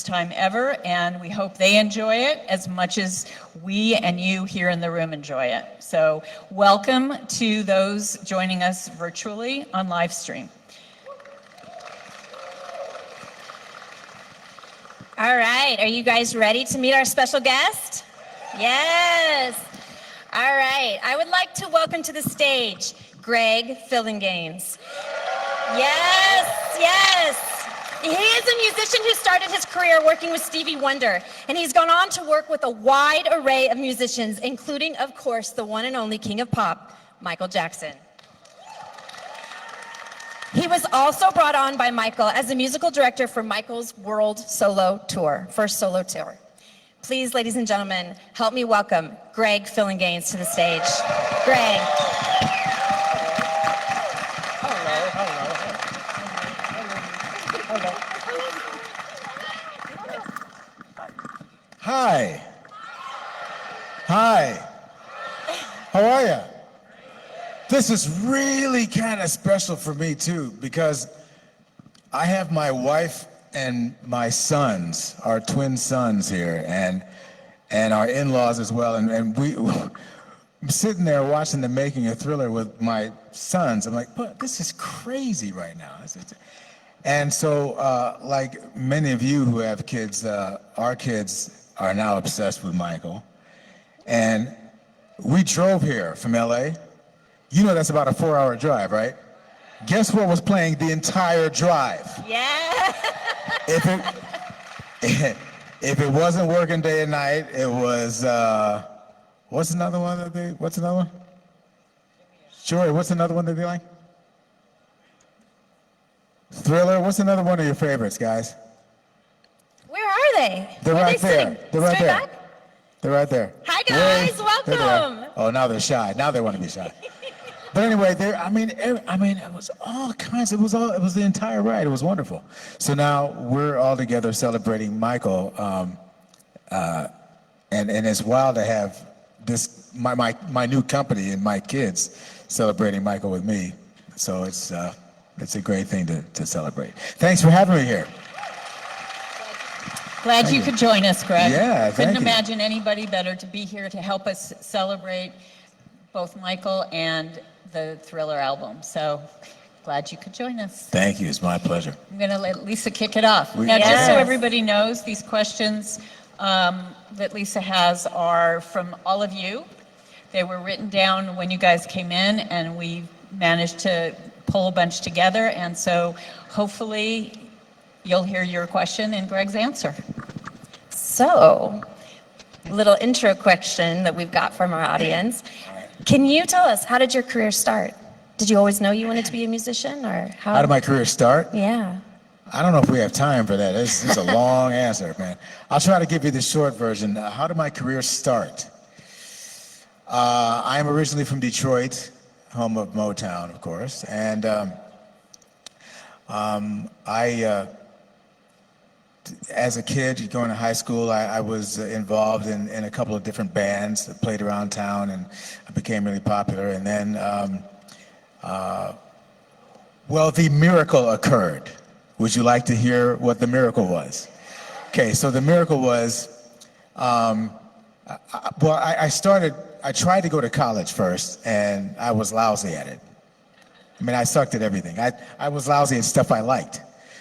time ever, and we hope they enjoy it as much as we and you here in the room enjoy it. So welcome to those joining us virtually on live stream. All right, are you guys ready to meet our special guest? Yes. All right, I would like to welcome to the stage Greg Phillinganes. Yes. He is a musician who started his career working with Stevie Wonder, and he's gone on to work with a wide array of musicians, including, of course, the one and only King of Pop, Michael Jackson. He was also brought on by Michael as the musical director for Michael's first solo tour. Please, ladies and gentlemen, help me welcome Greg Phillinganes to the stage. Greg. Hi. How are you? This is really kind of special for me too, because I have my wife and my sons, our twin sons here, and our in-laws as well, and I'm sitting there watching the making of Thriller with my sons. I'm like, but this is crazy right now. And so, like many of you who have kids, our kids are now obsessed with Michael. And we drove here from LA. You know that's about a 4-hour drive, right? Guess what was playing the entire drive? Yeah. If it wasn't working day and night, it was, what's another one? Sure, what's another one that they like? Thriller, what's another one of your favorites, guys? Where are they? They're right there. They're right there. Back? They're right there. Hi guys, welcome. Oh, now they're shy. Now they want to be shy. But anyway, it was all kinds. It was the entire ride. It was wonderful. So now we're all together celebrating Michael, and it's wild to have this my new company and my kids celebrating Michael with me. So it's a great thing to celebrate. Thanks for having me here. Glad you could join us, Greg. Yeah, Couldn't thank you. imagine anybody better to be here to help us celebrate both Michael and the Thriller album. So glad you could join us. Thank you. It's my pleasure. I'm going to let Lisa kick it off. Now, just so everybody knows, these questions that Lisa has are from all of you. They were written down when you guys came in, and we managed to pull a bunch together. And so hopefully you'll hear your question and Greg's answer. So, little intro question that we've got from our audience. Can you tell us, how did your career start? Did you always know you wanted to be a musician, or how? How did my career start? Yeah. I don't know if we have time for that. It's a long answer, man. I'll try to give you the short version. How did my career start? I am originally from Detroit, home of Motown, of course, and as a kid, going to high school, I was involved in a couple of different bands that played around town, and I became really popular. And then, the miracle occurred. Would you like to hear what the miracle was? Okay, so the miracle was, I tried to go to college first, and I was lousy at it. I mean, I sucked at everything. I was lousy at stuff I liked.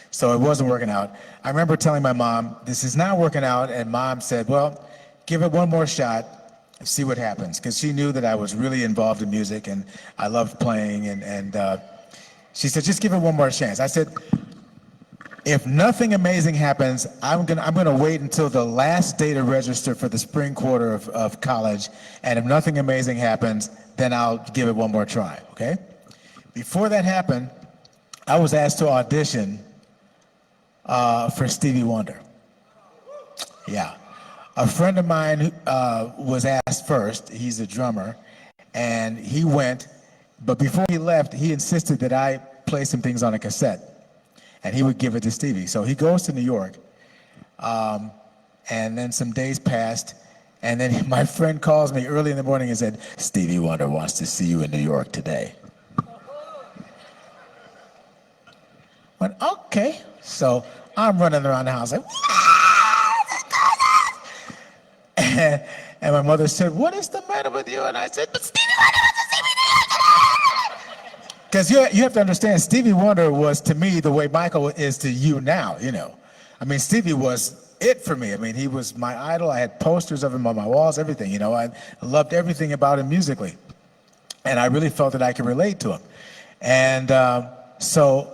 So it wasn't working out. I remember telling my mom, this is not working out, and Mom said, well, give it one more shot, see what happens, because she knew that I was really involved in music and I loved playing, and she said, just give it one more chance. I said, if nothing amazing happens, I'm gonna wait until the last day to register for the spring quarter of college, and if nothing amazing happens, then I'll give it one more try, okay? Before that happened, I was asked to audition for Stevie Wonder. Yeah. A friend of mine was asked first. He's a drummer, and he went, but before he left, he insisted that I play some things on a cassette, and he would give it to Stevie. So he goes to New York, and then some days passed, and then my friend calls me early in the morning and said, Stevie Wonder wants to see you in New York today. Went, okay. So I'm running around the house like, And my mother said, "What is the matter with you?" And I said, "But Stevie Wonder was a Stevie Wonder." Because you have to understand, Stevie Wonder was to me the way Michael is to you now, you know. I mean, Stevie was it for me. I mean, he was my idol. I had posters of him on my walls, everything, you know. I loved everything about him musically. And I really felt that I could relate to him. And so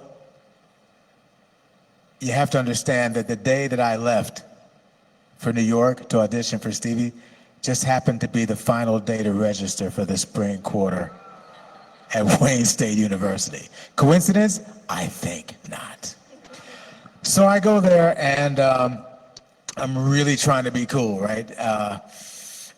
you have to understand that the day that I left for New York to audition for Stevie just happened to be the final day to register for the spring quarter at Wayne State University. Coincidence? I think not. So I go there, and I'm really trying to be cool, right?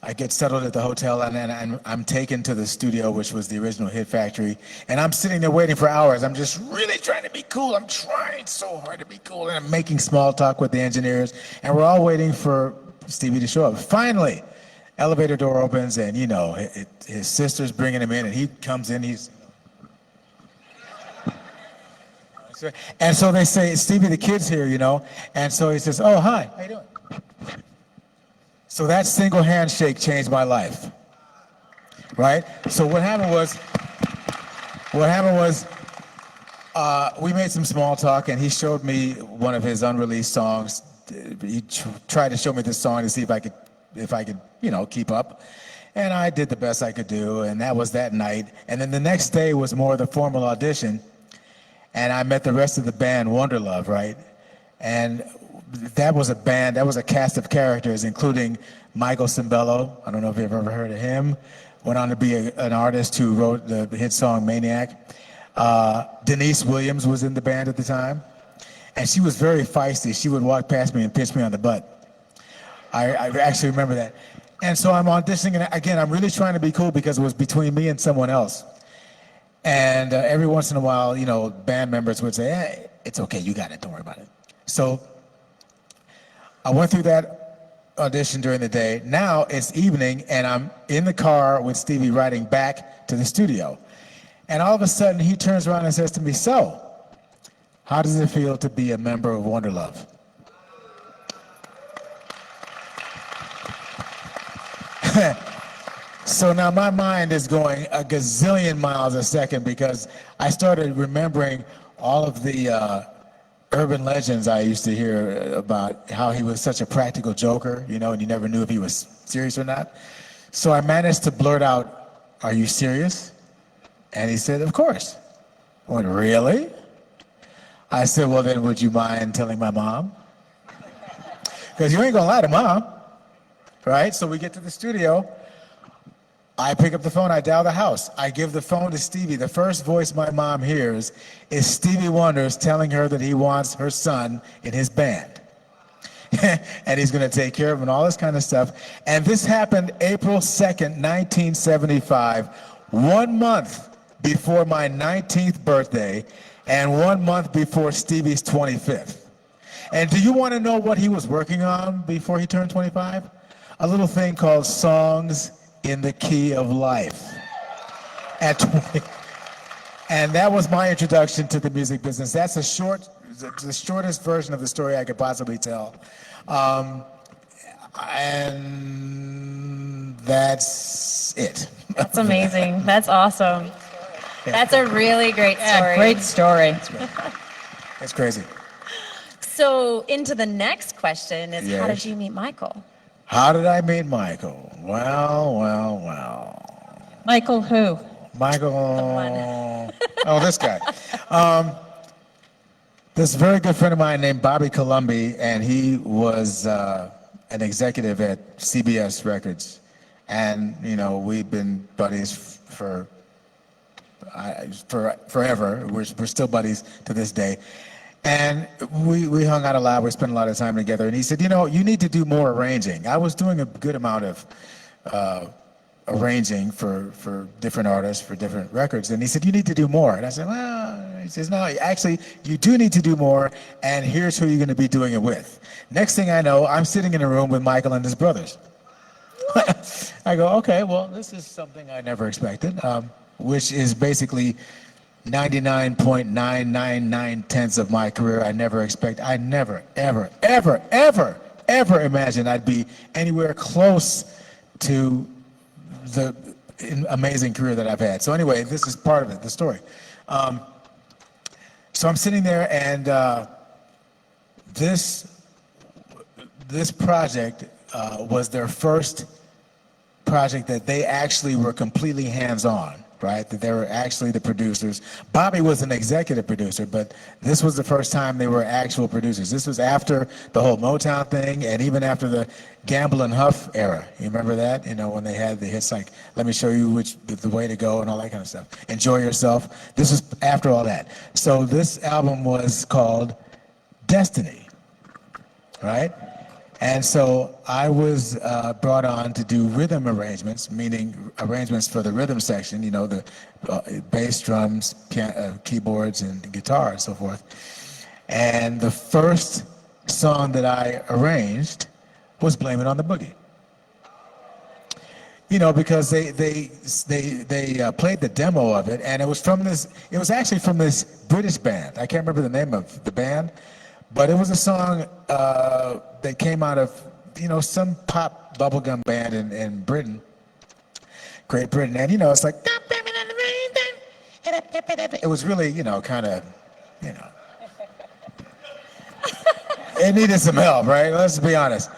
I get settled at the hotel, and then I'm taken to the studio, which was the original Hit Factory, and I'm sitting there waiting for hours. I'm just really trying to be cool. I'm trying so hard to be cool, and I'm making small talk with the engineers, and we're all waiting for Stevie to show up. Finally, elevator door opens, and you know, his sister's bringing him in, and he comes in, and so they say, "Stevie, the kid's here," you know, and so he says, "Oh, hi, how you doing?" So that single handshake changed my life, right? So what happened was, we made some small talk, and he showed me one of his unreleased songs. He tried to show me this song to see if I could, you know, keep up. And I did the best I could do, and that was that night. And then the next day was more of the formal audition, and I met the rest of the band, Wonderlove, right? And that was a cast of characters, including Michael Cimbello. I don't know if you've ever heard of him. Went on to be an artist who wrote the hit song Maniac. Denise Williams was in the band at the time, and she was very feisty. She would walk past me and pinch me on the butt. I actually remember that. And so I'm auditioning, and again, I'm really trying to be cool because it was between me and someone else. And every once in a while, you know, band members would say, "Hey, it's okay, you got it, don't worry about it." So I went through that audition during the day. Now it's evening, and I'm in the car with Stevie riding back to the studio. And all of a sudden, he turns around and says to me, "So, how does it feel to be a member of Wonderlove?" So now my mind is going a gazillion miles a second because I started remembering all of the urban legends I used to hear about how he was such a practical joker, you know, and you never knew if he was serious or not. So I managed to blurt out, "Are you serious?" And he said, "Of course." I went, "Really?" I said, "Well, then would you mind telling my mom?" Because you ain't gonna lie to mom, right? So we get to the studio. I pick up the phone, I dial the house. I give the phone to Stevie. The first voice my mom hears is Stevie Wonder's telling her that he wants her son in his band. And he's gonna take care of him and all this kind of stuff. And this happened April 2nd, 1975, 1 month before my 19th birthday and 1 month before Stevie's 25th. And do you wanna know what he was working on before he turned 25? A little thing called Songs in the Key of Life at 20. And that was my introduction to the music business. That's the shortest version of the story I could possibly tell. And that's it. That's amazing. That's awesome. That's a really great story. Yeah, great story. It's crazy. So into the next question is, how Yes. did you meet Michael? How did I meet Michael? Well. Michael who? Michael. Oh, this guy. This very good friend of mine named Bobby Colombi, and he was an executive at CBS Records. And, you know, we've been buddies for forever. We're still buddies to this day. And we hung out a lot. We spent a lot of time together. And he said, "You know, you need to do more arranging." I was doing a good amount of arranging for different artists, for different records. And he said, "You need to do more." And I said, "Well," he says, "No, actually, you do need to do more. And here's who you're going to be doing it with." Next thing I know, I'm sitting in a room with Michael and his brothers. I go, "Okay, well, this is something I never expected," which is basically 99.999 tenths of my career. I never, ever ever imagined I'd be anywhere close to the amazing career that I've had. So anyway, this is part of it, the story. So I'm sitting there, and this project was their first project that they actually were completely hands-on, right? That they were actually the producers. Bobby was an executive producer, but this was the first time they were actual producers. This was after the whole Motown thing, and even after the Gamble and Huff era. You remember that? You know, when they had the hits like "Let Me Show You the Way to Go" and all that kind of stuff. "Enjoy Yourself." This was after all that. So this album was called Destiny, right? And so I was brought on to do rhythm arrangements, meaning arrangements for the rhythm section, you know, the bass, drums, keyboards, and guitar, and so forth. And the first song that I arranged was "Blame It on the Boogie." You know, because they played the demo of it, and it was actually from this British band. I can't remember the name of the band, but it was a song that came out of, you know, some pop bubblegum band in Britain, Great Britain. And, you know, it's like, it was really, you know, kind of, you know, it needed some help, right? Let's be honest.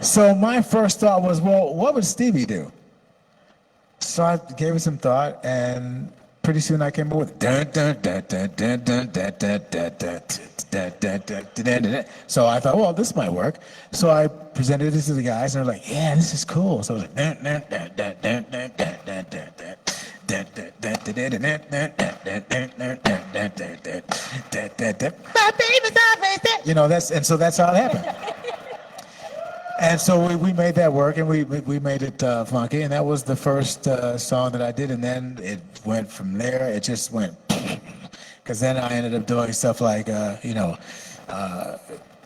So my first thought was, well, what would Stevie do? So I gave it some thought, and pretty soon I came up with dun dun dun dun dun dun dun dun dun dun dun dun dun dun. So I thought, well, this might work. So I presented it to the guys, and they're like, yeah, this is cool. So I was like, dun dun dun dun dun dun dun dun dun. You know, that's how it happened. And so we made that work, and we made it funky, and that was the first song that I did, and then it went from there. It just went, because then I ended up doing stuff like, you know,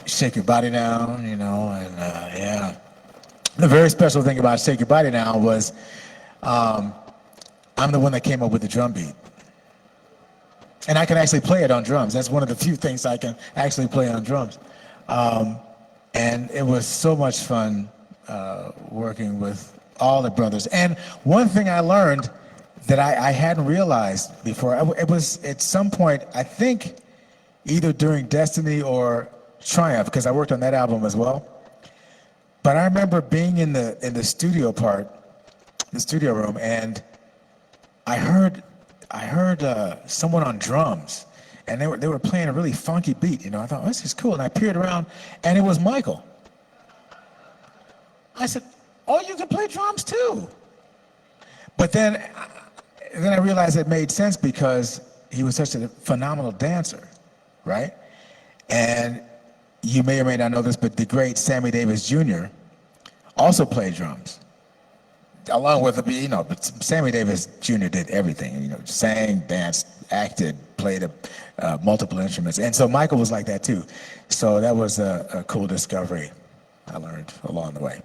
Shake Your Body Down, you know, and yeah. The very special thing about Shake Your Body Down was I'm the one that came up with the drum beat. And I can actually play it on drums. That's one of the few things I can actually play on drums. And it was so much fun working with all the brothers. And one thing I learned that I hadn't realized before, it was at some point, I think either during Destiny or Triumph, because I worked on that album as well. But I remember being in the studio room, and I heard someone on drums, and they were playing a really funky beat. You know, I thought, oh, this is cool, and I peered around, and it was Michael. I said, oh, you can play drums too. But then I realized it made sense because he was such a phenomenal dancer, right? And you may or may not know this, but the great Sammy Davis Jr. also played drums. Along with, you know, but Sammy Davis Jr. did everything, you know, sang, danced, acted, played multiple instruments. And so Michael was like that too. So that was a cool discovery I learned along the way.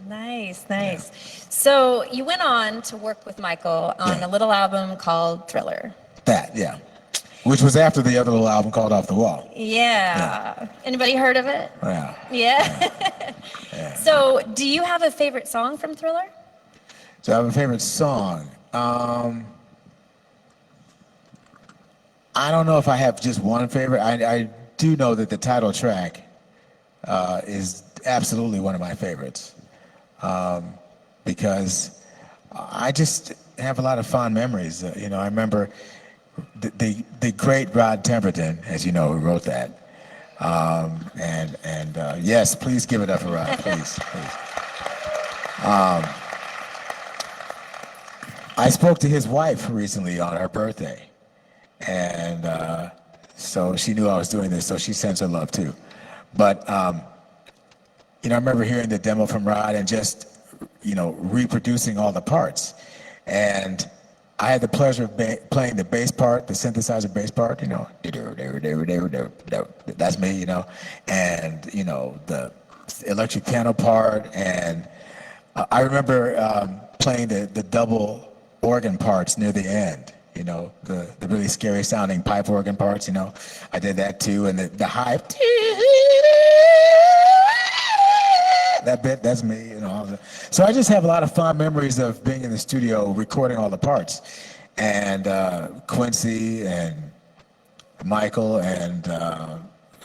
Nice, nice. Yeah. So you went on to work with Michael on a little album called Thriller. Yeah. Which was after the other little album called Off the Wall. Yeah. Anybody heard of it? Yeah. Yeah. So do you have a favorite song from Thriller? So I have a favorite song. I don't know if I have just one favorite. I do know that the title track is absolutely one of my favorites because I just have a lot of fond memories. You know, I remember the great Rod Temperton, as you know, who wrote that. And yes, please give it up for Rod, please. I spoke to his wife recently on her birthday, and so she knew I was doing this, so she sends her love too. But you know, I remember hearing the demo from Rod and just, you know, reproducing all the parts. And I had the pleasure of playing the bass part, the synthesizer bass part, you know, that's me, you know, and, you know, the electric piano part. And I remember playing the double organ parts near the end, you know, the really scary sounding pipe organ parts, you know. I did that too, and the high, that bit, that's me, you know. So I just have a lot of fond memories of being in the studio recording all the parts. And Quincy and Michael and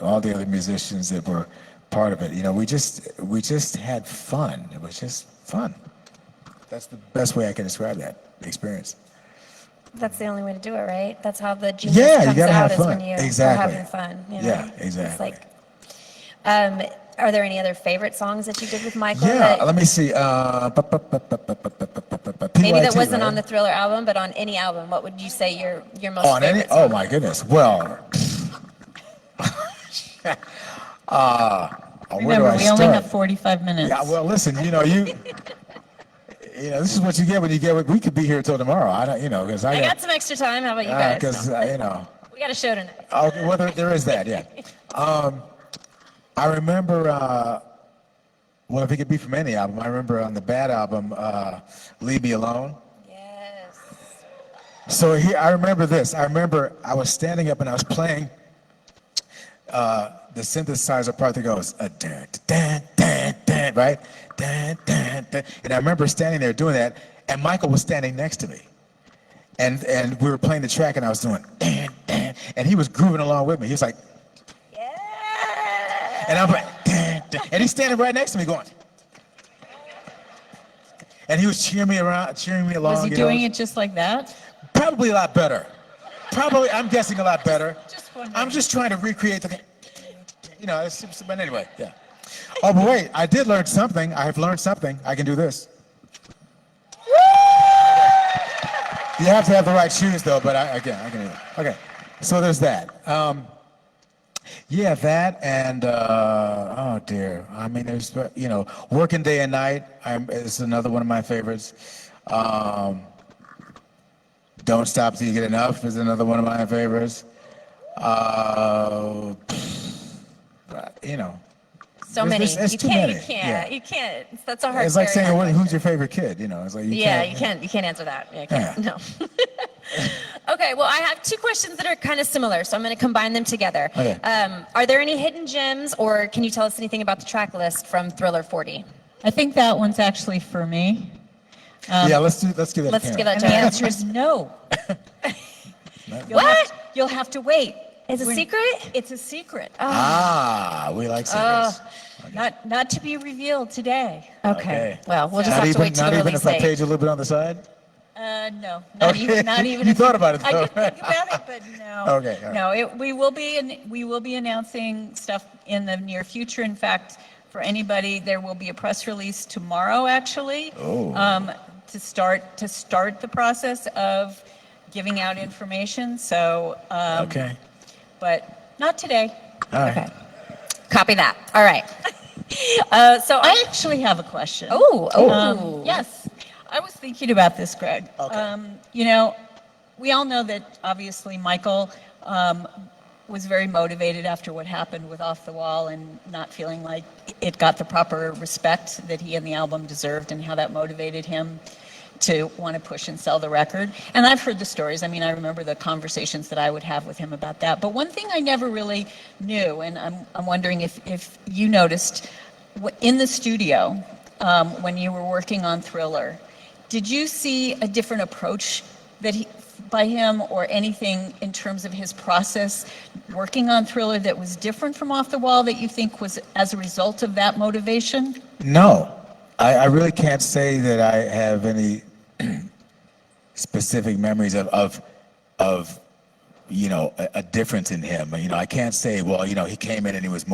all the other musicians that were part of it, you know, we just had fun. It was just fun. That's the best way I can describe that experience. That's the only way to do it, right? That's how the genius Yeah, you comes gotta out have is fun. when you Exactly. are having fun. You know? Yeah, exactly. It's like, are there any other favorite songs that you did with Michael? Yeah, that, let me see. maybe that PYT, wasn't right? on the Thriller album, but on any album, what would you say your most On favorite any? song? Oh my goodness. Well, where do Remember, I we only start? have 45 minutes. Yeah, well, listen, you know, this is what you get when you get. We could be here till tomorrow. I don't, you know, because I got some extra time. How about you guys? because you know. We got a show tonight. Okay, well, there is that, yeah. I remember, well, if it could be from any album, I remember on the Bad album, Leave Me Alone. Yes. So here, I remember this. I remember I was standing up and I was playing the synthesizer part that goes, dan, dan, dan, dan, right? Dan, dan, dan. And I remember standing there doing that, and Michael was standing next to me. And we were playing the track, and I was doing, dan, dan, and he was grooving along with me. He was like, Yeah. and I'm like, dan, dan, and he's standing right next to me going, and he was cheering me along. Was he you know. doing it just like that? Probably a lot better. Probably, I'm guessing a lot better. Just wondering. I'm just trying to recreate the, you know, but anyway, yeah. Oh, but wait, I did learn something. I have learned something. I can do this. You have to have the right shoes, though, but I can do it. Okay, so there's that. Yeah, that and, oh dear. I mean, there's, you know, Working Day and Night is another one of my favorites. Don't Stop Till You Get Enough is another one of my favorites. You know. So There's- many. there's You too can't. many. You can't. Yeah. You can't. That's a hard. It's like very saying, hard who's your favorite kid? You know, it's like you Yeah, can't. you can't answer that. Yeah, you can't. Yeah. No. Okay, well, I have two questions that are kind of similar, so I'm going to combine them together. Okay. Are there any hidden gems, or can you tell us anything about the track list from Thriller 40? I think that one's actually for me. Yeah, let's give that. Let's a give Karen. that And to the you. answer is no. What? You'll have to wait. It's a We're- secret? It's a secret. We like secrets. Not to be revealed today. Okay. Well, we'll just Not have to even, wait till not the even release if I date. paid you a little bit on the side. No, Okay. not even. You if thought about it, I though, did think about it, but no. Okay, all right. No, we will be announcing stuff in the near future. In fact, for anybody, there will be a press release tomorrow, actually, to start the process of giving out information. So, Okay. but not today. All right. Okay. Copy that. All right. So I actually have a question. Oh. Yes, I was thinking about this, Greg. Okay. You know, we all know that obviously Michael was very motivated after what happened with Off the Wall and not feeling like it got the proper respect that he and the album deserved, and how that motivated him to want to push and sell the record. And I've heard the stories. I mean, I remember the conversations that I would have with him about that. But one thing I never really knew, and I'm wondering if you noticed, in the studio, when you were working on Thriller, did you see a different approach by him, or anything in terms of his process working on Thriller that was different from Off the Wall, that you think was as a result of that motivation? No, I really can't say that I have any specific memories of you know, a difference in him. You know, I can't say, well, you know, he came in and he had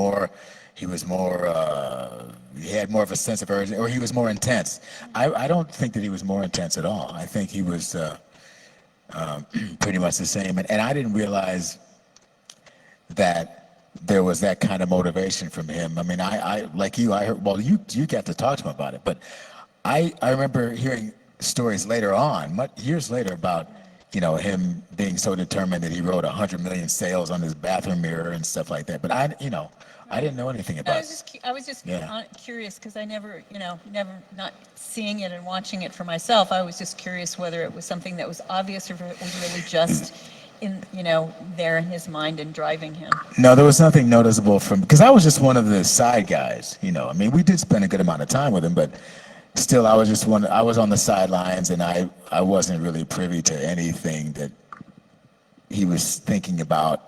more of a sense of urgency, or he was more intense. I don't think that he was more intense at all. I think he was pretty much the same. And I didn't realize that there was that kind of motivation from him. I mean, I like you, I heard, well, you got to talk to him about it, but I remember hearing stories later on, years later, about, you know, him being so determined that he wrote 100 million sales on his bathroom mirror and stuff like that. But I didn't know anything about it. I was just Yeah. curious, because I never not seeing it and watching it for myself. I was just curious whether it was something that was obvious, or if it was really just there in his mind and driving him? No, there was nothing noticeable because I was just one of the side guys, I mean, we did spend a good amount of time with him, but still, I was just I was on the sidelines, and I wasn't really privy to anything that he was thinking about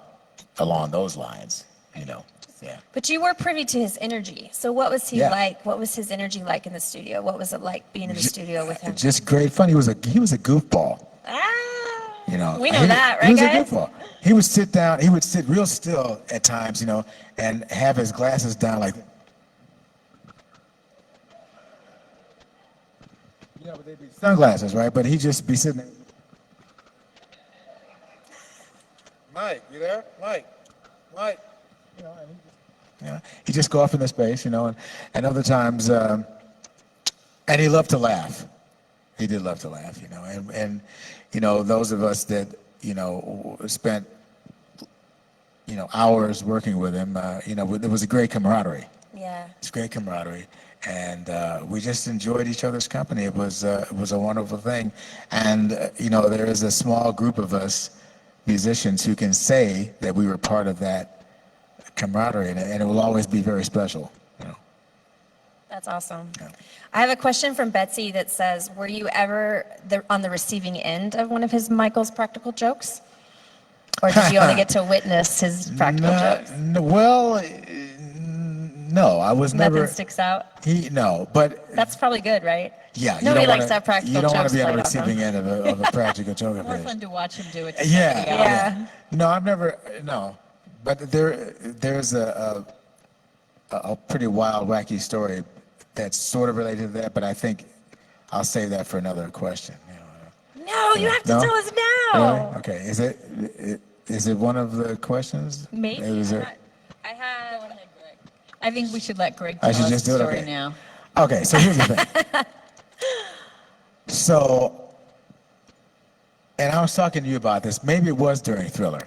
along those lines, yeah. But you were privy to his energy. So what was he Yeah. like? What was his energy like in the studio? What was it like being in the studio with him? Just great fun. He was a goofball. Ah, we know He- that, He right, was guys? a goofball. He would sit down. He would sit real still at times, and have his glasses down like. But they'd be sunglasses, right? But he'd just be sitting there. Mike, you there? Mike. And he'd just go off into space, and other times, and he loved to laugh. He did love to laugh, and those of us that, spent, hours working with him, there was a great camaraderie. Yeah. It's great camaraderie, and we just enjoyed each other's company. It was a wonderful thing, and there is a small group of us musicians who can say that we were part of that camaraderie, and it will always be very special. That's awesome. Yeah. I have a question from Betsy that says, were you ever on the receiving end of one of Michael's practical jokes? Or did you only get to witness his practical jokes? No, I was Nothing never. sticks out? No, but That's probably good, right? yeah, Nobody you don't likes wanna, to have practical You don't want jokes to be on the played on receiving them. end of a practical joke of More his. fun to watch him do it to Yeah, somebody else. Yeah. No, I've never. No, but there's a pretty wild, wacky story that's sort of related to that, but I think I'll save that for another question. No, you have to No? tell us now. Really? Okay. Is it one of the questions? Maybe. Is it? I have. I think we should let Greg I tell should us just the do it? story Okay. now. Okay, so here's the thing. So, and I was talking to you about this. Maybe it was during Thriller.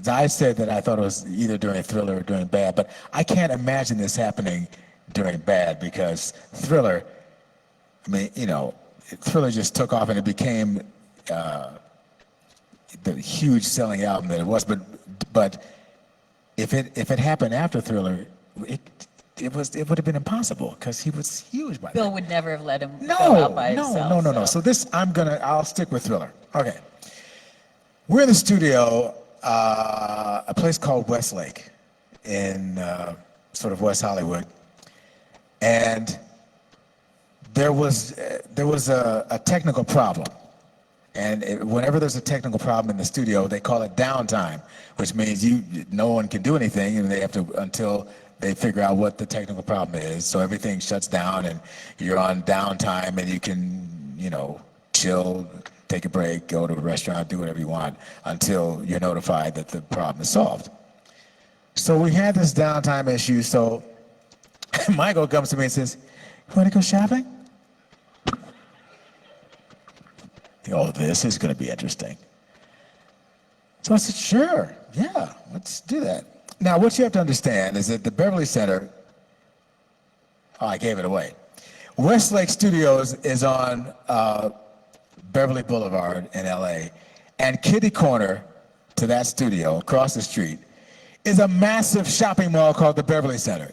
I said that I thought it was either during Thriller or during Bad, but I can't imagine this happening during Bad because Thriller, I mean, Thriller just took off and it became the huge selling album that it was. But if it happened after Thriller, it would have been impossible because he was huge by then. Bill would never have let him go No, out by himself. no. So this, I'll stick with Thriller. Okay. We're in the studio, a place called Westlake in sort of West Hollywood. And there was a technical problem. And whenever there's a technical problem in the studio, they call it downtime, which means no one can do anything and they have to until they figure out what the technical problem is. So everything shuts down and you're on downtime and you can, chill, take a break, go to a restaurant, do whatever you want until you're notified that the problem is solved. So we had this downtime issue. So Michael comes to me and says, "You want to go shopping?" Oh, this is going to be interesting. So I said, "Sure, yeah, let's do that." Now, what you have to understand is that the Beverly Center, I gave it away. Westlake Studios is on Beverly Boulevard in LA, and kitty corner to that studio across the street is a massive shopping mall called the Beverly Center.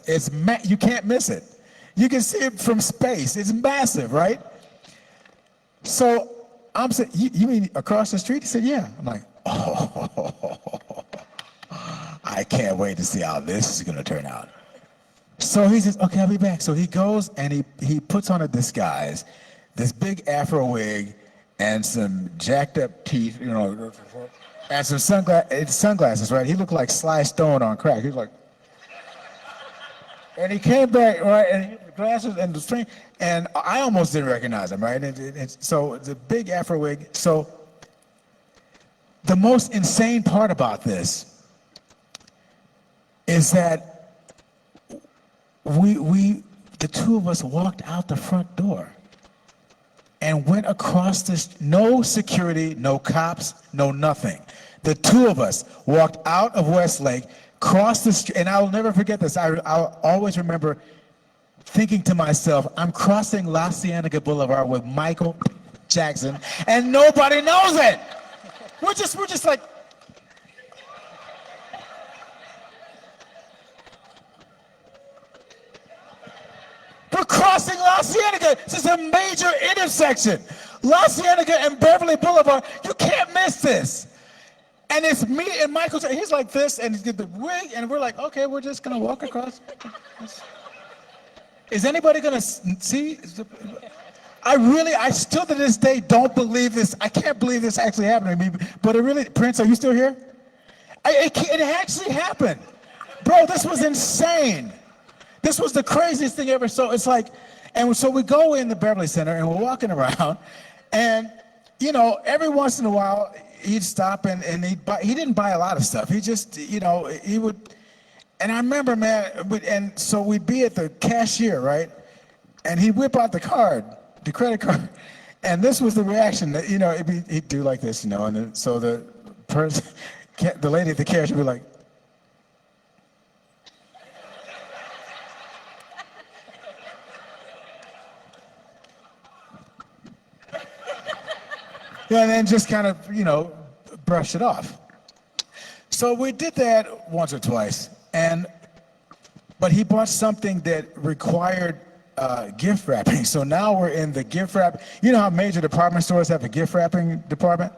You can't miss it. You can see it from space. It's massive, right? So I'm saying, you mean across the street? He said, yeah. I'm like, oh, I can't wait to see how this is going to turn out. So he says, okay, I'll be back. So he goes and he puts on a disguise, this big afro wig and some jacked up teeth, and some sunglasses, right? He looked like Sly Stone on crack. He was like, and he came back, right, and he had the glasses and the string, and I almost didn't recognize him, right? So it's a big afro wig. So the most insane part about this is that the two of us walked out the front door and went across this, no security, no cops, no nothing. The two of us walked out of Westlake, crossed the street, and I'll never forget this. I'll always remember thinking to myself, I'm crossing La Cienega Boulevard with Michael Jackson, and nobody knows it. We're just like La Cienega. This is a major intersection. La Cienega and Beverly Boulevard. You can't miss this. And it's me and Michael. He's like this, and he's got the wig, and we're like, okay, we're just gonna walk across. Is anybody gonna see? I still to this day don't believe this. I can't believe this actually happened to me. But it really, Prince, are you still here? It actually happened. Bro, this was insane. This was the craziest thing ever. So it's like, and so we go in the Beverly Center and we're walking around, and you know, every once in a while he'd stop and he didn't buy a lot of stuff. He just, you know, he would, and I remember, man, and so we'd be at the cashier, right? And he'd whip out the credit card, and this was the reaction that, you know, he'd do like this, you know, and then, so the person, the lady at the cashier would be like, yeah, and then just kind of, you know, brush it off. So we did that once or twice, but he bought something that required gift wrapping. So now we're in the gift wrap. You know how major department stores have a gift wrapping department?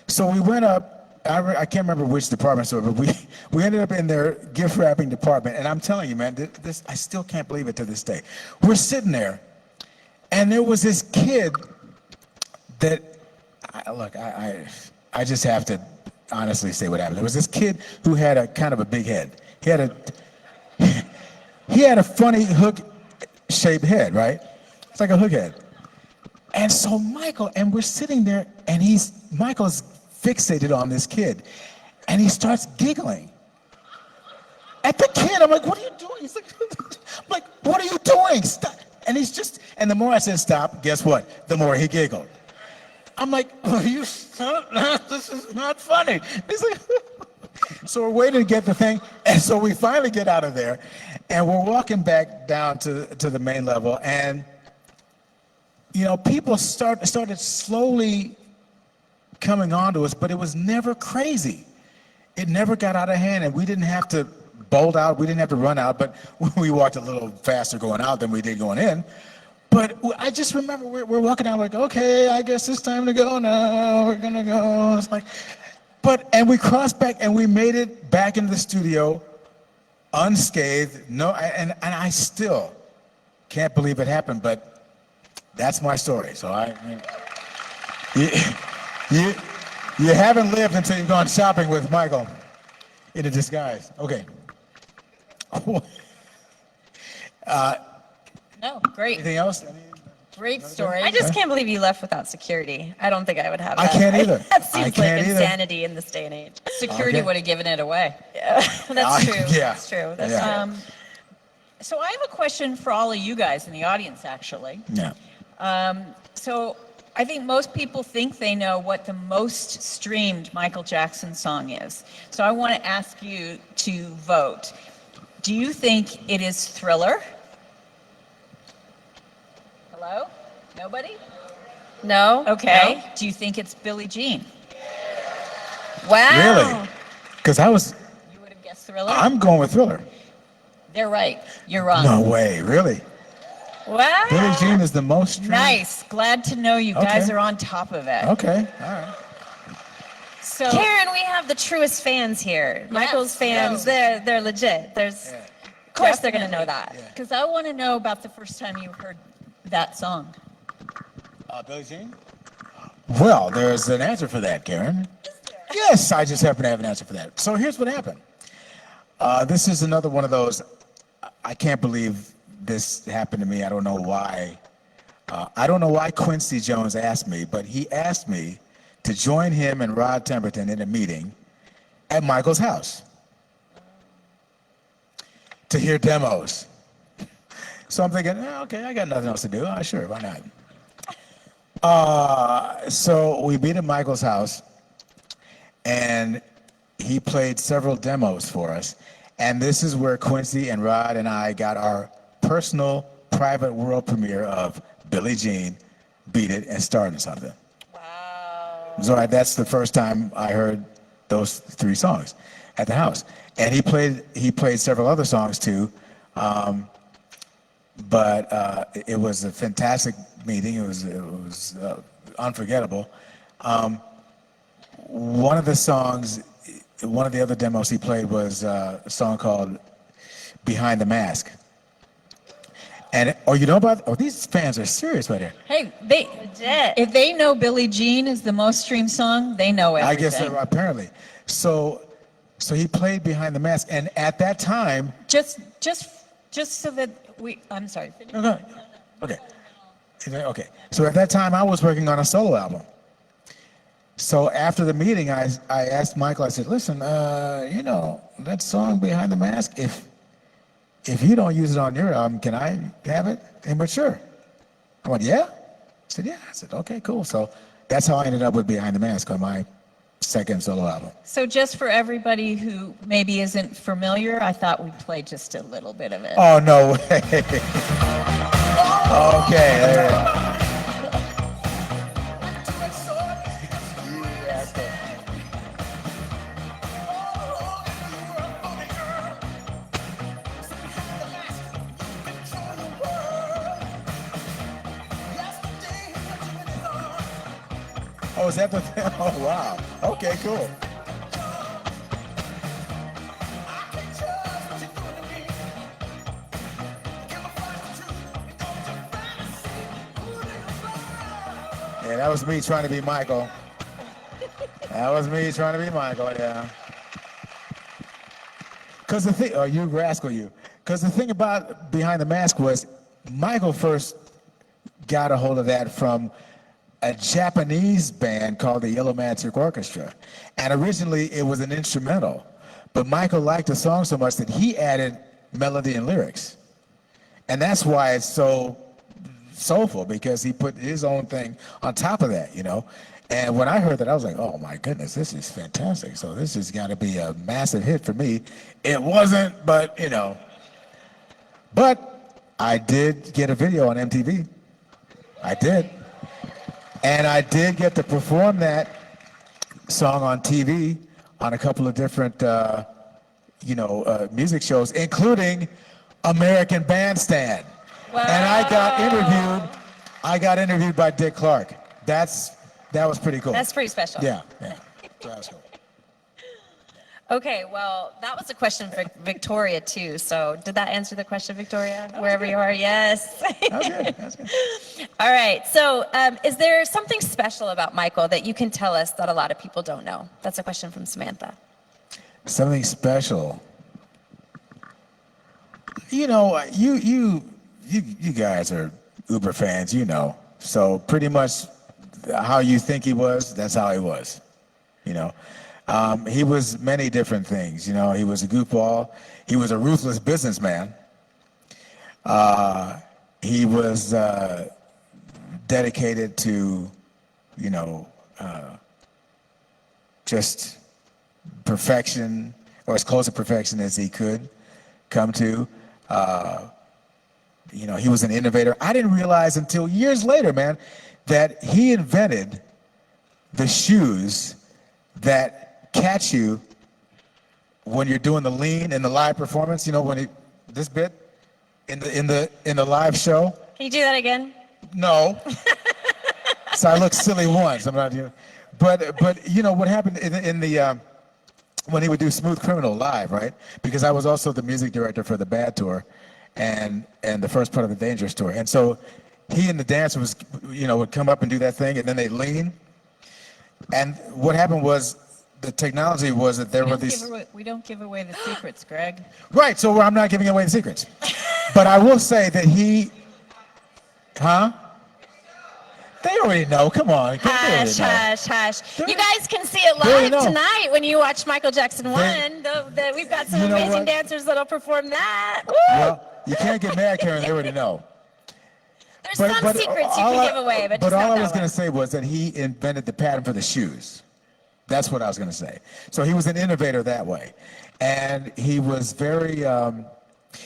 So we went up, I can't remember which department store, but we ended up in their gift wrapping department. And I'm telling you, man, this I still can't believe it to this day. We're sitting there, and there was this kid that, I just have to honestly say what happened. There was this kid who had a kind of a big head. He had a funny hook-shaped head, right? It's like a hook head. And so and we're sitting there, and Michael's fixated on this kid, and he starts giggling at the kid. I'm like, what are you doing? He's like, I'm like, what are you doing? Stop. And and the more I said stop, guess what? The more he giggled. I'm like, oh, you stop that. This is not funny. He's like, so we're waiting to get the thing. And so we finally get out of there, and we're walking back down to the main level. And, you know, people started slowly coming onto us, but it was never crazy. It never got out of hand, and we didn't have to bolt out. We didn't have to run out, but we walked a little faster going out than we did going in. But I just remember we're walking out like, okay, I guess it's time to go now. We're gonna go. It's like, and we crossed back and we made it back into the studio unscathed. No, and I still can't believe it happened, but that's my story. So you haven't lived until you've gone shopping with Michael in a disguise. Okay. No, great. Anything else? Great story. I just can't believe you left without security. I don't think I would have I that. can't either. That seems like either. insanity in this day and age. Security Okay. would have given it away. That's true. Yeah. That's true. That's Yeah. true. So I have a question for all of you guys in the audience, actually. Yeah. So I think most people think they know what the most streamed Michael Jackson song is. So I want to ask you to vote. Do you think it is Thriller? Hello? Nobody? No? Okay. Do you think it's Billie Jean? Wow. Really? Because You would have guessed Thriller? I'm going with Thriller. They're right. You're wrong. No way, really? Wow. Billie Jean is the most streamed? Nice. Glad to know you guys Okay. are on top of it. Okay, all right. So Karen, we have the truest fans here. Michael's fans, no. they're legit. Of course they're going to know that. Because I want to know about the first time you heard that song. Billie Jean? Well, there's an answer for that, Karen. Yes, I just happen to have an answer for that. So here's what happened. This is another one of those, I can't believe this happened to me. I don't know why. I don't know why Quincy Jones asked me, but he asked me to join him and Rod Temperton in a meeting at Michael's house to hear demos. So I'm thinking, okay, I got nothing else to do. Sure, why not? So we meet at Michael's house, and he played several demos for us. And this is where Quincy and Rod and I got our personal private world premiere of Billie Jean, Beat It, and Starting Something. Wow. So that's the first time I heard those three songs at the house. And he played several other songs too. but it was a fantastic meeting. It was unforgettable. One of the songs, one of the other demos he played was a song called "Behind the Mask." And you know about? Oh, these fans are serious right here. Hey, Legit. if they know Billie Jean is the most streamed song, they know everything. I guess apparently. So he played "Behind the Mask," and at that time, Just so that I'm sorry. no, okay. So at that time, I was working on a solo album. So after the meeting, I asked Michael. I said, "Listen, that song "Behind the Mask," if you don't use it on your album, can I have it?" And he went, "Sure." I went, "Yeah?" I said, "Yeah." I said, "Okay, cool." So that's how I ended up with "Behind the Mask" on my second solo album. So just for everybody who maybe isn't familiar, I thought we'd play just a little bit of it. Oh, no way. Okay, there we go. Oh, is that the thing? Oh, wow. Okay, cool. Yeah, that was me trying to be Michael. That was me trying to be Michael, yeah. Because the thing, you rascal, you. Because the thing about Behind the Mask was Michael first got a hold of that from a Japanese band called the Yellow Magic Orchestra. And originally it was an instrumental. But Michael liked the song so much that he added melody and lyrics. And that's why it's so soulful, because he put his own thing on top of that, And when I heard that, I was like, oh my goodness, this is fantastic. So this has got to be a massive hit for me. It wasn't, but But I did get a video on MTV. I did. And I did get to perform that song on TV on a couple of different, music shows, including American Bandstand. Wow. And I got interviewed by Dick Clark. That was pretty cool. That's pretty special. Yeah. So that was cool. Okay, well, that was a question for Victoria too. So did that answer the question, Victoria? Wherever you are, yes. That's good. All right. So is there something special about Michael that you can tell us that a lot of people don't know? That's a question from Samantha. Something special. You guys are Uber fans, So pretty much how you think he was, that's how he was. He was many different things. He was a goofball. He was a ruthless businessman. He was dedicated to, just perfection, or as close to perfection as he could come to. He was an innovator. I didn't realize until years later, man, that he invented the shoes that catch you when you're doing the lean in the live performance. This bit in the live show. Can you do that again? No. So I look silly once. I'm not. But what happened in the when he would do Smooth Criminal live, right? Because I was also the music director for the Bad Tour, and the first part of the Dangerous Tour, and so he and the dancers would come up and do that thing, and then they lean. And what happened was, the technology was that there were these... We don't give away the secrets, Greg. Right, so I'm not giving away the secrets. But I will say that he... Huh? They already know, come on. Hush. You guys can see it live tonight when you watch Michael Jackson 1. We've got some amazing dancers that'll perform that. Woo! Well, you can't get mad, Karen, they already know. There's some secrets you can give away, but all I was going to say was that he invented the pattern for the shoes. That's what I was going to say. So he was an innovator that way. And he was very,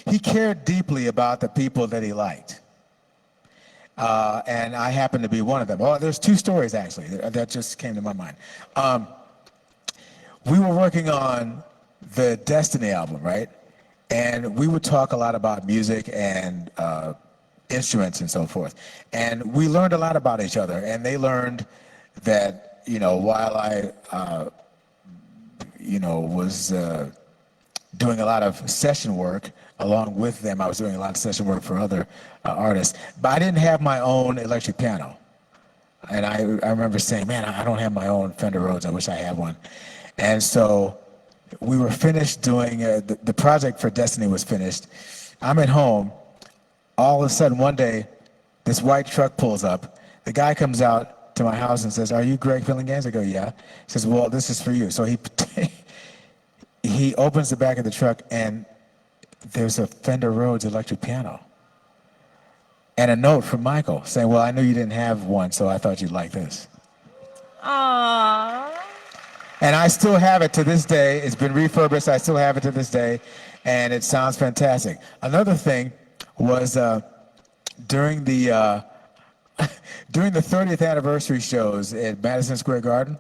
he cared deeply about the people that he liked. And I happen to be one of them. Oh, there's two stories, actually, that just came to my mind. We were working on the Destiny album, right? And we would talk a lot about music and instruments and so forth. And we learned a lot about each other, and they learned that, while I, was doing a lot of session work along with them, I was doing a lot of session work for other artists, but I didn't have my own electric piano. And I remember saying, man, I don't have my own Fender Rhodes. I wish I had one. And so we were finished doing, the project for Destiny was finished. I'm at home. All of a sudden, one day, this white truck pulls up. The guy comes out to my house and says, "Are you Greg Phillinganes?" I go, "Yeah." He says, "Well, this is for you." So he opens the back of the truck, and there's a Fender Rhodes electric piano. And a note from Michael saying, "Well, I knew you didn't have one, so I thought you'd like this." Aww. And I still have it to this day. It's been refurbished. I still have it to this day, and it sounds fantastic. Another thing was during the during the 30th anniversary shows at Madison Square Garden.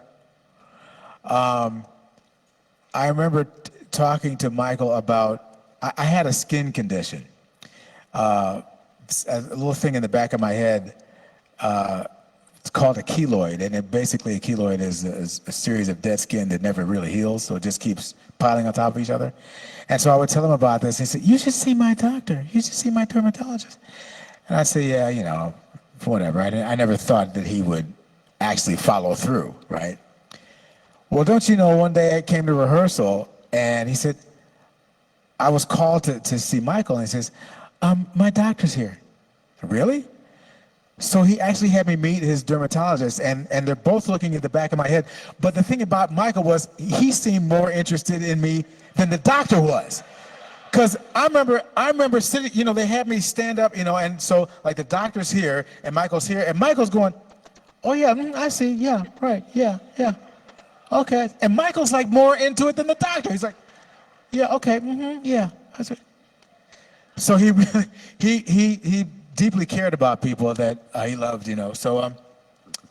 I remember talking to Michael about I had a skin condition. A little thing in the back of my head. It's called a keloid, and basically a keloid is a series of dead skin that never really heals, so it just keeps piling on top of each other. And so I would tell him about this. He said, "You should see my doctor. You should see my dermatologist." And I'd say, "Yeah, whatever." I never thought that he would actually follow through, right? Well, don't you know, one day I came to rehearsal, and he said, I was called to see Michael, and he says, "My doctor's here." Really? So he actually had me meet his dermatologist, and they're both looking at the back of my head. But the thing about Michael was he seemed more interested in me than the doctor was. Because I remember sitting, they had me stand up, and so like the doctor's here and Michael's here, and Michael's going, "Oh yeah, I see, yeah, right, yeah, okay." And Michael's like more into it than the doctor. He's like, "Yeah, okay, yeah, that's it." So he really, he deeply cared about people that he loved, So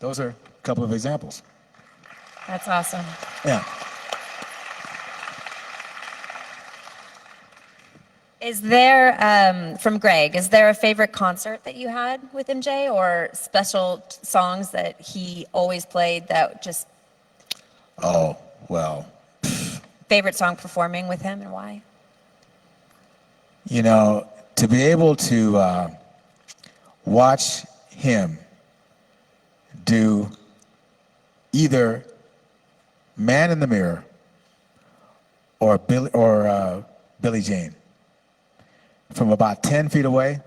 those are a couple of examples. That's awesome. Yeah. Is there, from Greg, is there a favorite concert that you had with MJ, or special songs that he always played that just... Oh, well. Favorite song performing with him, and why? To be able to watch him do either Man in the Mirror or Billie Jean from about 10 feet away,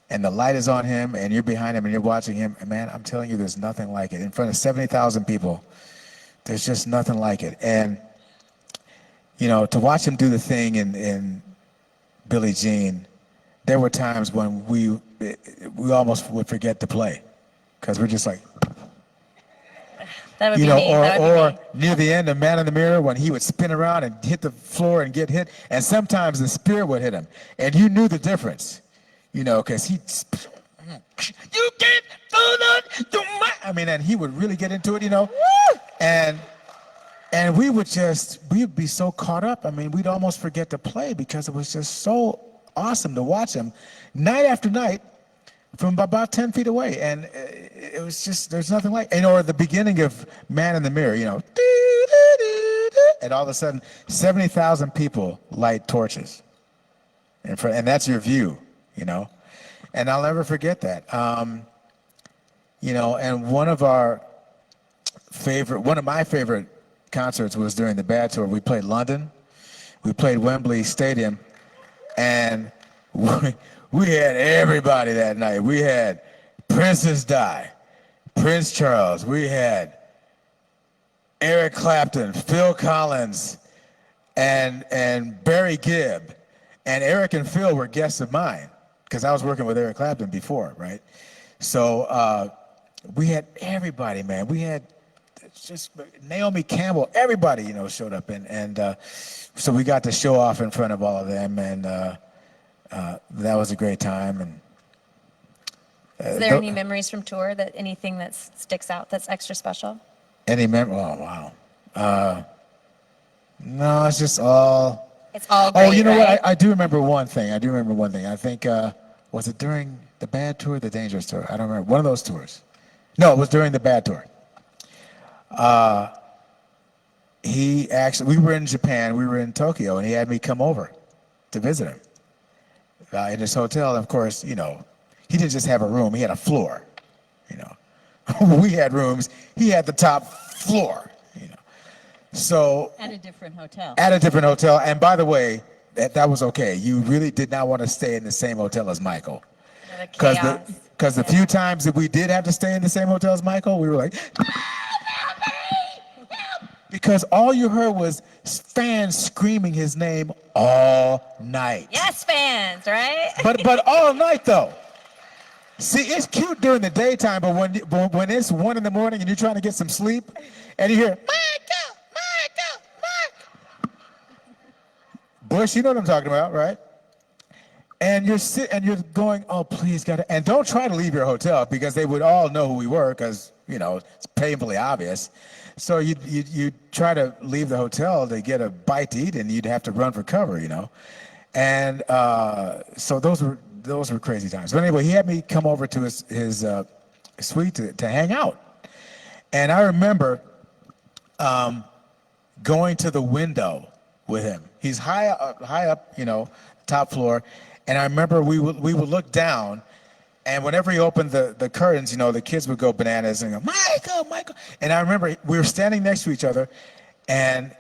and the light is on him, and you're behind him, and you're watching him, and man, I'm telling you, there's nothing like it. In front of 70,000 people, there's just nothing like it. And, to watch him do the thing in Billie Jean, there were times when we almost would forget to play, because we're just like, That would be me. or near the end of Man in the Mirror, when he would spin around and hit the floor and get hit, and sometimes the spirit would hit him, and you knew the difference, because you can't do my. And he would really get into it, and we'd be so caught up. We'd almost forget to play because it was just so awesome to watch him night after night from about 10 feet away. And it was just, there's nothing like, or the beginning of Man in the Mirror, and all of a sudden 70,000 people light torches. And that's your view, and I'll never forget that. And one of my favorite concerts was during the Bad Tour. We played London, we played Wembley Stadium, and we had everybody that night. We had Princess Di, Prince Charles, we had Eric Clapton, Phil Collins, and Barry Gibb. And Eric and Phil were guests of mine, because I was working with Eric Clapton before, right? So we had everybody, man. We had just Naomi Campbell, everybody, showed up. And so we got to show off in front of all of them, and that was a great time. And is there any memories from tour, anything that sticks out that's extra special? Any memory? Oh, wow. No, it's just all... It's all great, Oh, you know right? what? I do remember one thing. I think, Was it during the bad tour or the dangerous tour? I don't remember. One of those tours. No, it was during the bad tour. We were in Japan, we were in Tokyo, and he had me come over to visit him in his hotel. And of course, he didn't just have a room, he had a floor. We had rooms, he had the top floor. So At a different hotel. at a different hotel. And by the way, that was okay. You really did not want to stay in the same hotel as Michael. The Because chaos. the few times that we did have to stay in the same hotel as Michael, we were like, because all you heard was fans screaming his name all night. Yes, fans, right? But all night though. See, it's cute during the daytime, but when it's 1 a.m. and you're trying to get some sleep, and you hear Michael, Michael. Bush, you know what I'm talking about, right? And you're going, oh please, and don't try to leave your hotel because they would all know who we were because it's painfully obvious. So you try to leave the hotel to get a bite to eat, and you'd have to run for cover, And so those were crazy times. But anyway, he had me come over to his suite to hang out, and I remember going to the window with him. He's high up, top floor, and I remember we would look down. And whenever he opened the curtains, the kids would go bananas and go, Michael, Michael. And I remember we were standing next to each other, and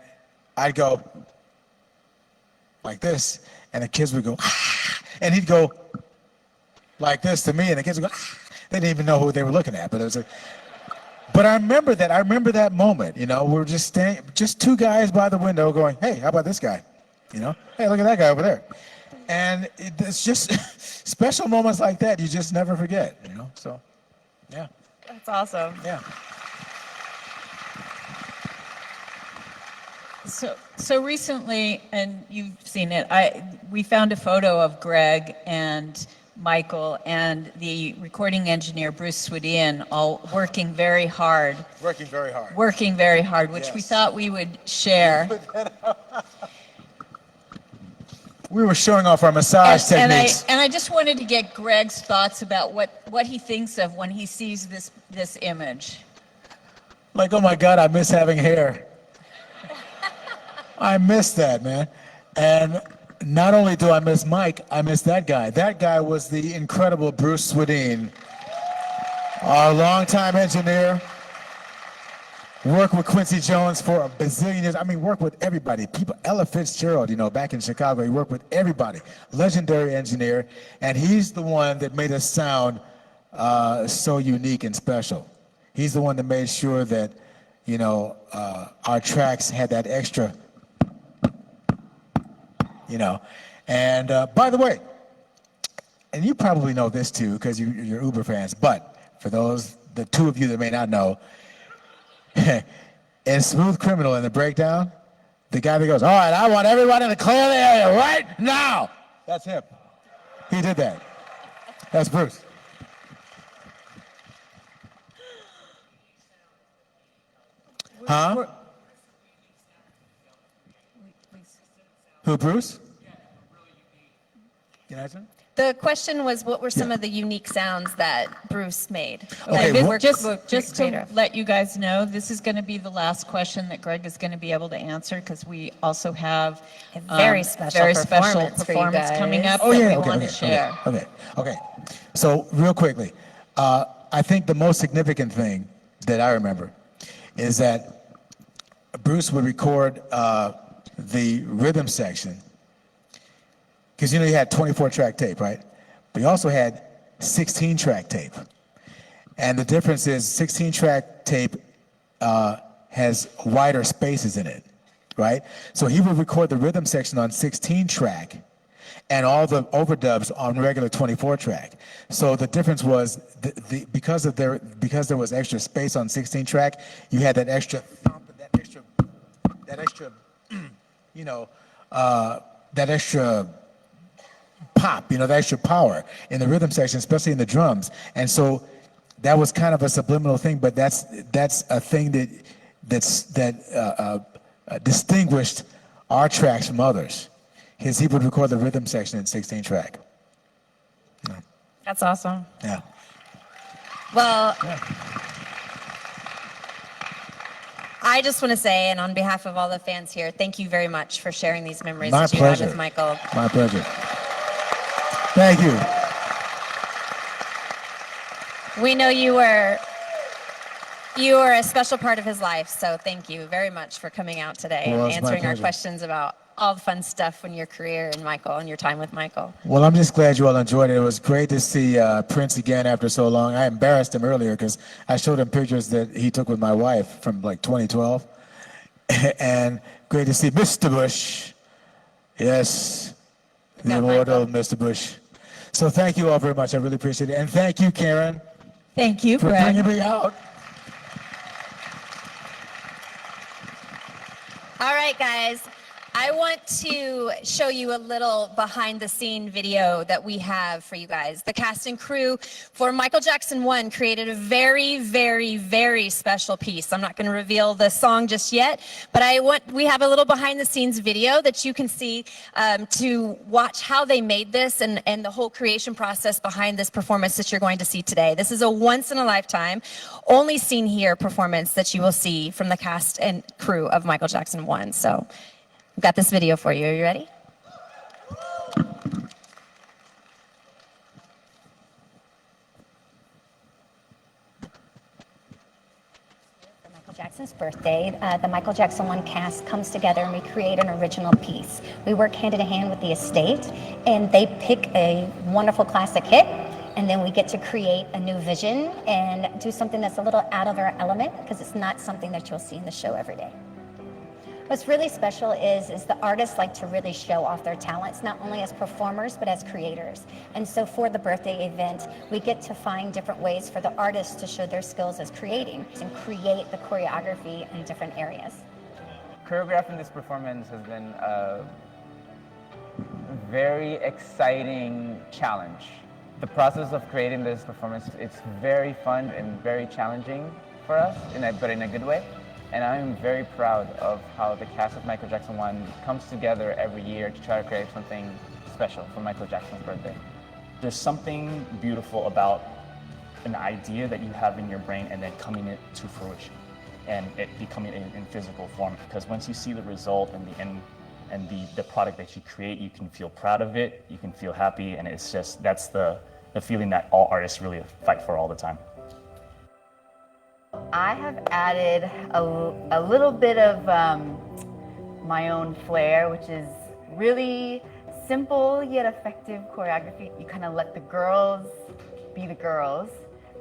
I'd go like this, and the kids would go, ah, and he'd go like this to me, and the kids would go, ah. They didn't even know who they were looking at, but it was like, but I remember that moment, we were just standing, just two guys by the window going, hey, how about this guy? Hey, look at that guy over there. And it's just special moments like that you just never forget, So, yeah. That's awesome. Yeah. So recently, and you've seen it, we found a photo of Greg and Michael and the recording engineer Bruce Swedian all working very hard. Working very hard. Which we Yes. thought we would share. We were showing off our massage techniques. And I just wanted to get Greg's thoughts about what he thinks of when he sees this image. Like, oh my God, I miss having hair. I miss that, man. And not only do I miss Mike, I miss that guy. That guy was the incredible Bruce Swedien, our longtime engineer. Worked with Quincy Jones for a bazillion years. I mean, worked with everybody. People, Ella Fitzgerald, back in Chicago, he worked with everybody. Legendary engineer, and he's the one that made us sound so unique and special. He's the one that made sure that, our tracks had that extra, And by the way, and you probably know this too, because you're Uber fans, but for the two of you that may not know, in Smooth Criminal, in the breakdown, the guy that goes, all right, I want everybody to clear the area right now. That's him. He did that. That's Bruce. Huh? Who, Bruce? Can I answer? The question was, what were some of the unique sounds that Bruce made? Okay, That what- worked Just with to creative? let you guys know, this is going to be the last question that Greg is going to be able to answer because we also have A very special performance for you performance coming guys. up Oh that yeah, we okay, want to okay, share. okay. So real quickly, I think the most significant thing that I remember is that Bruce would record the rhythm section because he had 24-track tape, right? But he also had 16-track tape, and the difference is 16-track tape has wider spaces in it, right? So he would record the rhythm section on 16-track and all the overdubs on regular 24-track. So the difference was because there was extra space on 16-track, you had that extra thump, that extra pop, that extra power in the rhythm section, especially in the drums. And so that was kind of a subliminal thing, but that's a thing that distinguished our tracks from others. He would record the rhythm section in 16-track. Yeah. That's awesome. Yeah. Well, I just want to say, and on behalf of all the fans here, thank you very much for sharing these memories My that you had pleasure. with Michael. My pleasure. Thank you. We know you were a special part of his life, so thank you very much for coming out today Well, and it's my answering our pleasure. questions about all the fun stuff in your career and Michael and your time with Michael. Well, I'm just glad you all enjoyed it. It was great to see Prince again after so long. I embarrassed him earlier because I showed him pictures that he took with my wife from like 2012. And great to see Mr. Bush. Yes, the Yeah, immortal Michael. Mr. Bush. So thank you all very much. I really appreciate it. And thank you, Karen, Thank you, for Greg. bringing me out. All right, guys. I want to show you a little behind the scene video that we have for you guys. The cast and crew for Michael Jackson 1 created a very, very, very special piece. I'm not going to reveal the song just yet, but we have a little behind the scenes video that you can see to watch how they made this and the whole creation process behind this performance that you're going to see today. This is a once in a lifetime, only seen here performance that you will see from the cast and crew of Michael Jackson 1. So I've got this video for you. Are you ready? For Michael Jackson's birthday, the Michael Jackson 1 cast comes together and we create an original piece. We work hand in hand with the estate and they pick a wonderful classic hit, and then we get to create a new vision and do something that's a little out of our element because it's not something that you'll see in the show every day. What's really special is the artists like to really show off their talents, not only as performers, but as creators. And so for the birthday event, we get to find different ways for the artists to show their skills as creating and create the choreography in different areas. Choreographing this performance has been a very exciting challenge. The process of creating this performance, it's very fun and very challenging for us, but in a good way. And I'm very proud of how the cast of Michael Jackson 1 comes together every year to try to create something special for Michael Jackson's birthday. There's something beautiful about an idea that you have in your brain and then coming it to fruition and it becoming in physical form. Because once you see the result and the end and the product that you create, you can feel proud of it, you can feel happy, and it's just, that's the feeling that all artists really fight for all the time. I have added a little bit of my own flair, which is really simple yet effective choreography. You kind of let the girls be the girls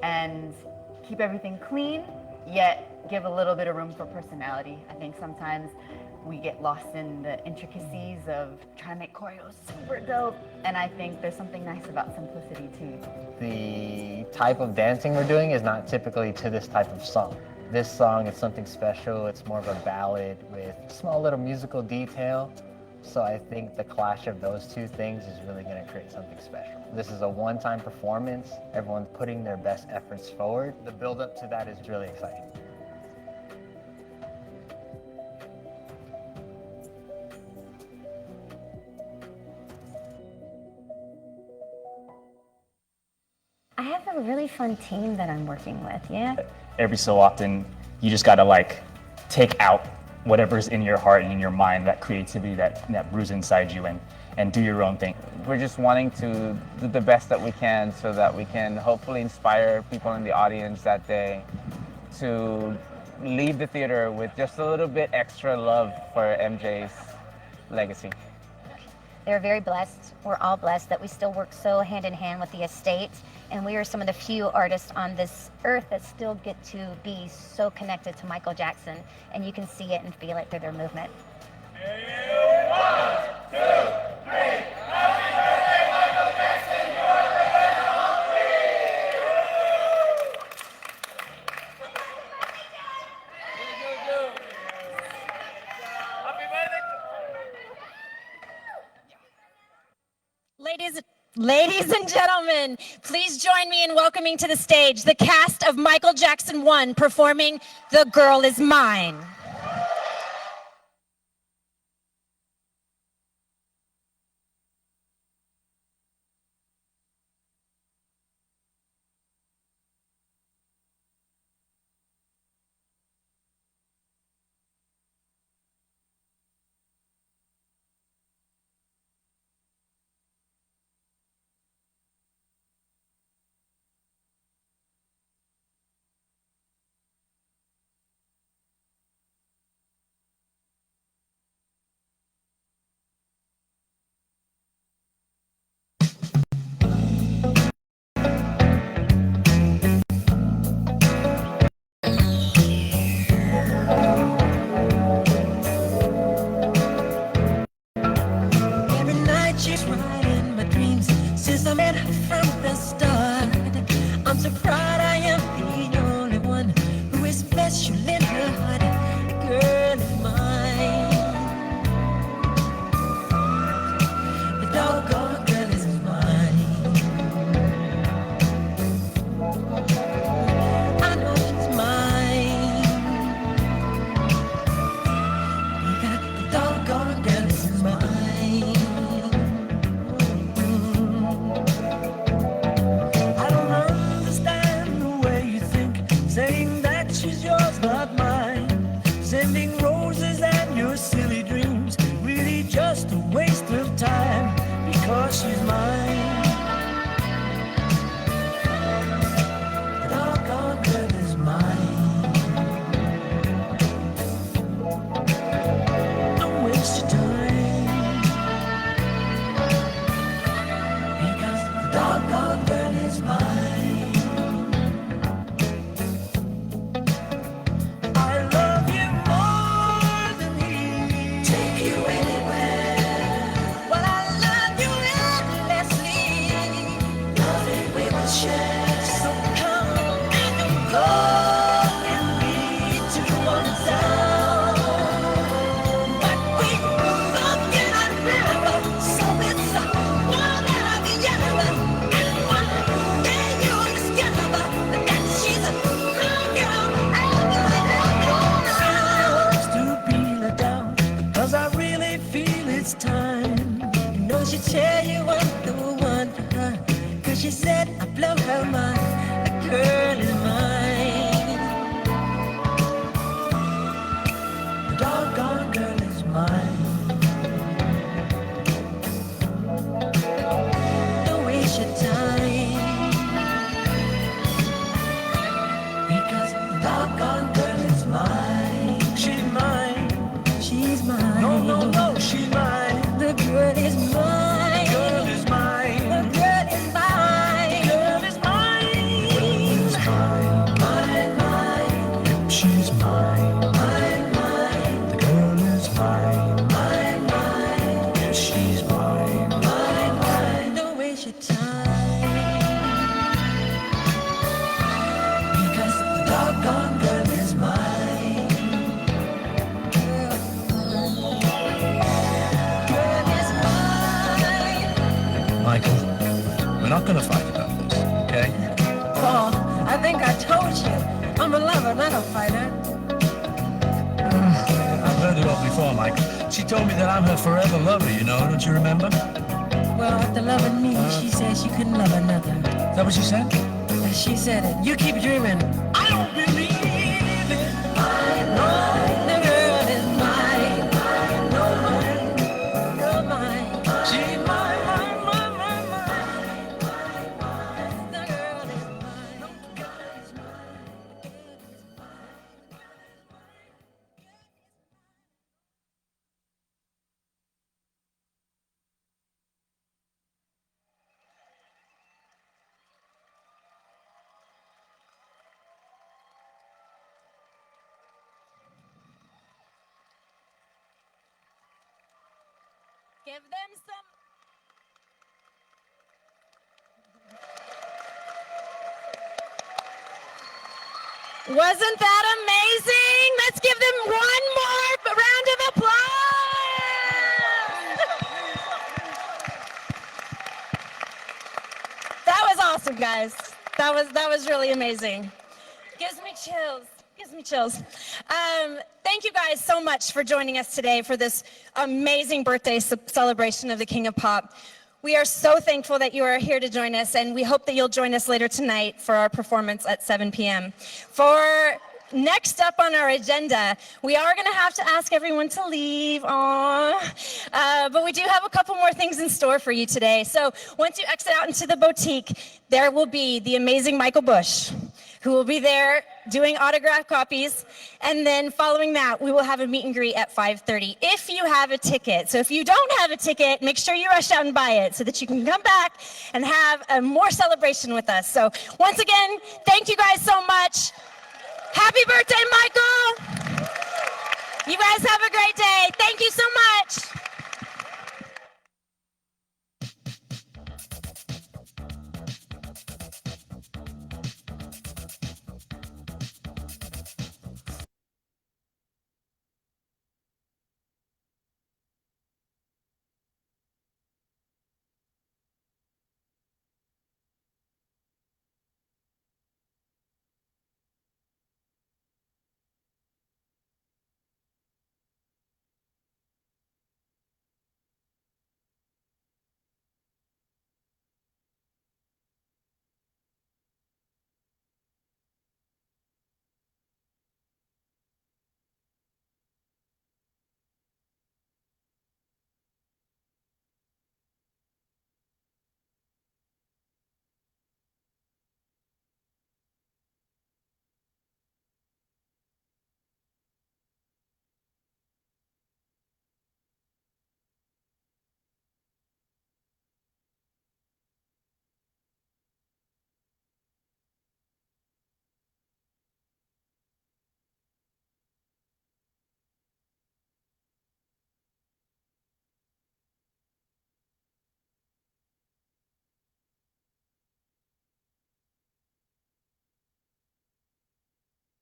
and keep everything clean, yet give a little bit of room for personality. I think sometimes we get lost in the intricacies of trying to make choreo super dope, and I think there's something nice about simplicity too. The type of dancing we're doing is not typically to this type of song. This song is something special. It's more of a ballad with small little musical detail. So I think the clash of those two things is really going to create something special. This is a one-time performance. Everyone's putting their best efforts forward. The build-up to that is really exciting. I have a really fun team that I'm working with, yeah? Every so often, you just gotta like take out whatever's in your heart and in your mind, that creativity that brews inside you, and do your own thing. We're just wanting to do the best that we can so that we can hopefully inspire people in the audience that day to leave the theater with just a little bit extra love for MJ's legacy. They're very blessed. We're all blessed that we still work so hand in hand with the estate. And we are some of the few artists on this earth that still get to be so connected to Michael Jackson. And you can see it and feel it through their movement. Ladies and gentlemen, please join me in welcoming to the stage the cast of Michael Jackson 1 performing The Girl Is Mine. wish you lit her heart. Girl is mine. The doggone girl is mine. I know she's mine. The doggone girl is mine. I don't understand the way you think, saying that she's yours, not mine. Sending roses and your silly dreams, really just a waste of time, because she's mine. The doggone girl is mine. Don't waste your time, because the doggone girl is mine. I love you more than he. Take you anywhere. Well, I love you endlessly. Nothing we will share. So come and go and lead to one sound. But we both cannot remember, so it's one or the other. And one day you'll discover that she's a good girl. To be let down, 'cause I really feel it's time. You know she tell you I'm the one for her, 'cause she said I blow her mind. The girl is mine. The doggone girl is mine. Don't waste your time, because the doggone girl is mine. She's mine. She's mine. No, no, no, she's mine. The girl is mine. The girl is mine. The girl is mine. The girl is mine. She's mine. Mine, mine. She's mine. Mine, mine. The girl is mine. Mine, mine. She's mine. Mine, mine. Don't waste your time, because the doggone girl is mine. Girl is mine. Michael, we're not gonna fight about this, okay? Paul, I think I told you, I'm a lover, not a fighter. I've heard it all before, Michael. She told me that I'm her forever lover, you know, don't you remember? Well, after loving me, she said she couldn't love another. Is that what she said? She said it. You keep dreaming. I don't believe it. Mine, mine. The girl is mine. Mine, no mine. You're mine. She's mine, mine, mine, mine, mine. The girl is mine. The girl is mine. The girl is Give them some. Wasn't that amazing? Let's give them one more round of applause. That was awesome, guys. That was really amazing. Gives me chills. Gives me chills. Thank you guys so much for joining us today for this amazing birthday celebration of the King of Pop. We are so thankful that you are here to join us, and we hope that you'll join us later tonight for our performance at 7 p.m. For next up on our agenda, we are going to have to ask everyone to leave. But we do have a couple more things in store for you today. So once you exit out into the boutique, there will be the amazing Michael Bush, who will be there doing autograph copies. And then following that, we will have a meet and greet at 5:30 if you have a ticket. So if you don't have a ticket, make sure you rush out and buy it so that you can come back and have a more celebration with us. So once again, thank you guys so much. Happy birthday, Michael. You guys have a great day. Thank you so much.